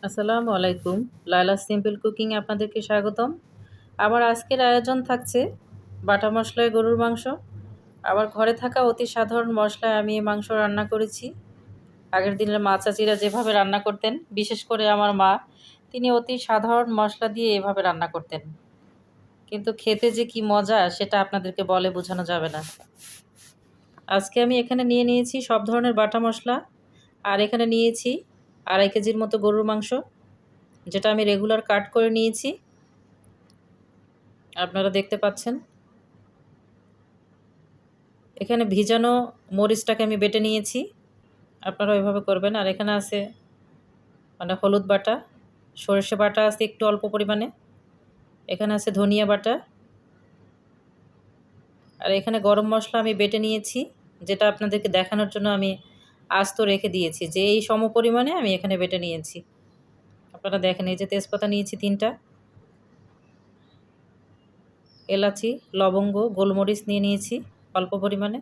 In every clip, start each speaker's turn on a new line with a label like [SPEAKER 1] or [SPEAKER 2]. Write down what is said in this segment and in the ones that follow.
[SPEAKER 1] আসসালামু আলাইকুম। Laila simple cooking এ আপনাদেরকে স্বাগতম। আমার আজকের আয়োজন থাকছে বাটা মশলায় গরুর মাংস। আমার ঘরে থাকা অতি সাধারণ মশলায় আমি এই মাংস রান্না করেছি। আগের দিনের মা চাচিরা যেভাবে রান্না করতেন, বিশেষ করে আমার মা, তিনি অতি সাধারণ মশলা দিয়ে এভাবে রান্না করতেন। কিন্তু খেতে যে কি মজা সেটা আপনাদেরকে বলে বোঝানো যাবে না। আজকে আমি এখানে নিয়ে নিয়েছি সব ধরনের বাটা মশলা, আর এখানে নিয়েছি 2.5 কেজির মতো গরুর মাংস, যেটা আমি রেগুলার কাট করে নিয়েছি। আপনারা দেখতে পাচ্ছেন এখানে ভিজানো মরিচটাকে আমি বেটে নিয়েছি। আপনারা ওইভাবে করবেন। আর এখানে আছে হলুদ বাটা, সরষে বাটা আছে একটু অল্প পরিমাণে, এখানে আছে ধনিয়া বাটা, আর এখানে গরম মশলা আমি বেটে নিয়েছি, যেটা আপনাদেরকে দেখানোর জন্য আমি আস্ত রেখে দিয়েছি যে এই সম পরিমাণে আমি এখানে বেটে নিয়েছি। আপনারা দেখেন, এই যে তেজপাতা নিয়েছি 3টা, এলাচি, লবঙ্গ, গোলমরিচ নিয়ে নিয়েছি অল্প পরিমাণে।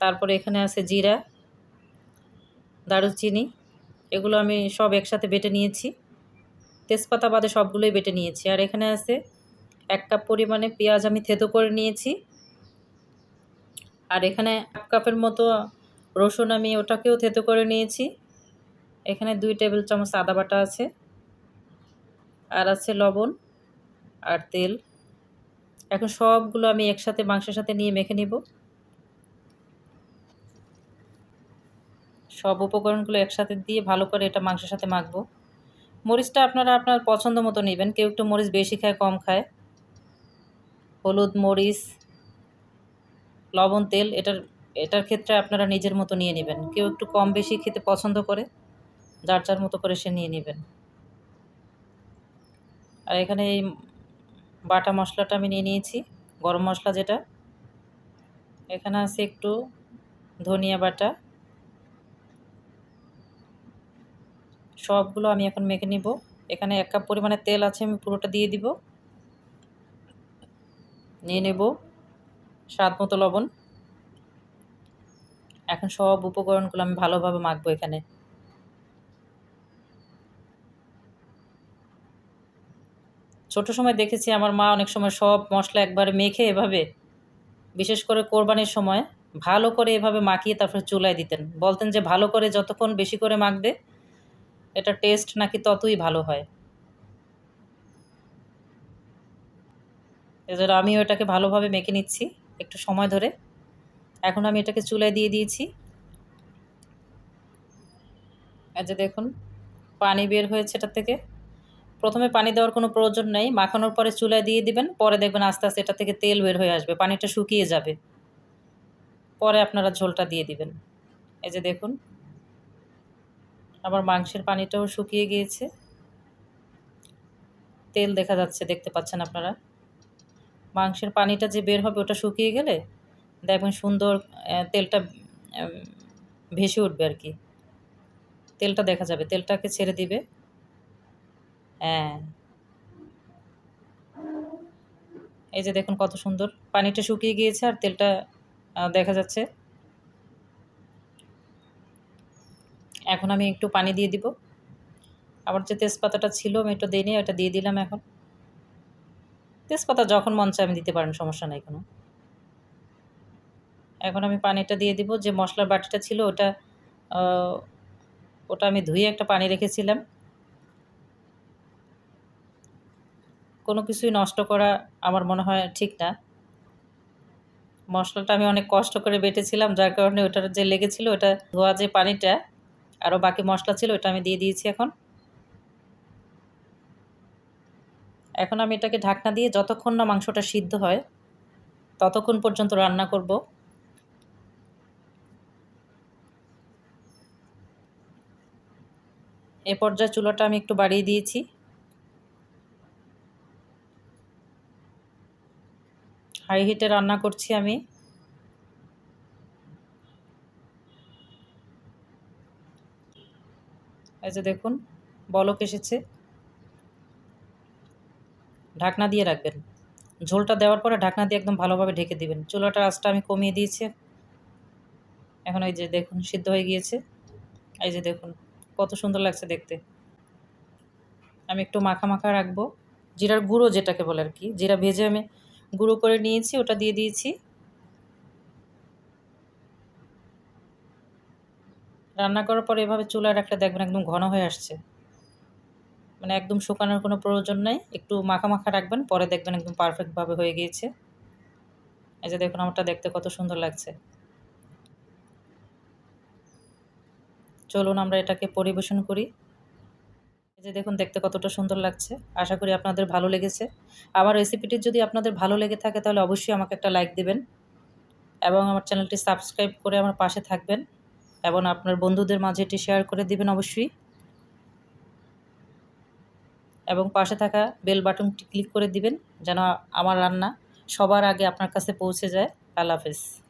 [SPEAKER 1] তারপরে এখানে আছে জিরা, দারুচিনি, এগুলো আমি সব একসাথে বেটে নিয়েছি। তেজপাতা বাদে সবগুলোই বেটে নিয়েছি। আর এখানে আছে 1 কাপ পরিমাণে পেঁয়াজ আমি থেতো করে নিয়েছি। আর এখানে 1 কাপের মতো রসুন আমি ওটাকেও থেতো করে নিয়েছি। এখানে 2 টেবিল চামচ আদা বাটা আছে, আর আছে লবণ আর তেল। এখন সবগুলো আমি একসাথে মাংসের সাথে নিয়ে মেখে নিব। সব উপকরণগুলো একসাথে দিয়ে ভালো করে এটা মাংসের সাথে মাখবো। মরিচটা আপনারা আপনার পছন্দ মতো নেবেন, কেউ একটু মরিচ বেশি খায়, কম খায়। হলুদ, মরিচ, লবণ, তেল এটার এটার ক্ষেত্রে আপনারা নিজের মতো নিয়ে নেবেন। কেউ একটু কম বেশি খেতে পছন্দ করে, যার যার মতো করে সে নিয়ে নেবেন। আর এখানে এই বাটা মশলাটা আমি নিয়ে নিয়েছি, গরম মশলা যেটা। এখানে আছে একটু ধনিয়া বাটা। সবগুলো আমি এখন মেখে নিব। এখানে 1 কাপ পরিমাণে তেল আছে, আমি পুরোটা দিয়ে দিব। নিয়ে নেব স্বাদ মতো লবণ। এখন সব উপকরণগুলো আমি ভালোভাবে মাখবো এখানে। ছোট সময় দেখেছি আমার মা অনেক সময় সব মশলা একবারে মেখে এভাবে, বিশেষ করে কোরবানির সময়, ভালো করে এভাবে মাখিয়ে তারপরে চুলায় দিতেন। বলতেন যে ভালো করে যতক্ষণ বেশি করে মাখবে, এটা টেস্ট নাকি ততই ভালো হয়। এজন্য আমিও এটাকে ভালোভাবে মেখে নিচ্ছি একটু সময় ধরে। এখন আমি এটাকে চুলায় দিয়ে দিয়েছি। এই যে দেখুন, পানি বের হয়েছে এটা থেকে। প্রথমে পানি দেওয়ার কোনো প্রয়োজন নেই, মাখানোর পরে চুলায় দিয়ে দিবেন, পরে দেখবেন আস্তে আস্তে এটা থেকে তেল বের হয়ে আসবে, পানিটা শুকিয়ে যাবে, পরে আপনারা ঝোলটা দিয়ে দিবেন। এই যে দেখুন, আমার মাংসের পানিটাও শুকিয়ে গিয়েছে, তেল দেখা যাচ্ছে, দেখতে পাচ্ছেন আপনারা। মাংসের পানিটা যে বের হবে ওটা শুকিয়ে গেলে দেখবেন সুন্দর তেলটা ভেসে উঠবে আর কি, তেলটা দেখা যাবে, তেলটাকে ছেড়ে দিবে। হ্যাঁ, এই যে দেখুন কত সুন্দর পানিটা শুকিয়ে গিয়েছে আর তেলটা দেখা যাচ্ছে। এখন আমি একটু পানি দিয়ে দিব। আবার যে তেজপাতাটা ছিল আমি একটু দিইনি, ওটা দিয়ে দিলাম। এখন তেজপাতা যখন মন চায় আমি দিতে পারেন, সমস্যা নাই কোনো। এখন আমি পানিটা দিয়ে দিব। যে মশলার বাটিটা ছিল ওটা আহ, ওটা আমি ধুয়ে একটা পানি রেখেছিলাম। কোনো কিছুই নষ্ট করা আমার মনে হয় ঠিক না। মশলাটা আমি অনেক কষ্ট করে বেটেছিলাম, যার কারণে ওটার যে লেগেছিল, ওটা ধোয়া যে পানিটা আরও বাকি মশলা ছিল ওটা আমি দিয়ে দিয়েছি। এখন এখন আমি এটাকে ঢাকনা দিয়ে যতক্ষণ না মাংসটা সিদ্ধ হয় ততক্ষণ পর্যন্ত রান্না করব। এ পর্যায়ে চুলাটা আমি একটু বাড়িয়ে দিয়েছি। হাই হিটে রান্না করছি আমি। এই যে দেখুন বলক এসেছে। ঢাকনা দিয়ে রাখবেন, ঝোলটা দেওয়ার পরে ঢাকনা দিয়ে একদম ভালোভাবে ঢেকে দিবেন। চুলাটার আঁচটা আমি কমিয়ে দিয়েছি। এখন এই যে দেখুন সিদ্ধ হয়ে গিয়েছে। এই যে দেখুন কত সুন্দর লাগছে দেখতে। আমি একটু মাখা মাখা রাখবো। জিরার গুঁড়ো যেটাকে বলে আর কি, জিরা ভেজে আমি গুঁড়ো করে নিয়েছি, ওটা দিয়ে দিয়েছি। রান্না করার পরে এভাবে চুলায় রাখলে দেখবেন একদম ঘন হয়ে আসছে, মানে একদম শুকানোর কোনো প্রয়োজন নেই। একটু মাখা মাখা রাখবেন, পরে দেখবেন একদম পারফেক্টভাবে হয়ে গিয়েছে। এই যে দেখুন আমারটা দেখতে কত সুন্দর লাগছে। চলুন আমরা এটাকে পরিবেশন করি। এই যে দেখুন দেখতে কতটা সুন্দর লাগছে। আশা করি আপনাদের ভালো লেগেছে। আমার রেসিপিটি যদি আপনাদের ভালো লেগে থাকে তাহলে অবশ্যই আমাকে একটা লাইক দিবেন এবং আমার চ্যানেলটি সাবস্ক্রাইব করে আমার পাশে থাকবেন এবং আপনার বন্ধুদের মাঝে এটি শেয়ার করে দিবেন অবশ্যই, এবং পাশে থাকা বেল বাটনটি ক্লিক করে দিবেন যেন আমার রান্না সবার আগে আপনার কাছে পৌঁছে যায়। আল্লাহ হাফেজ।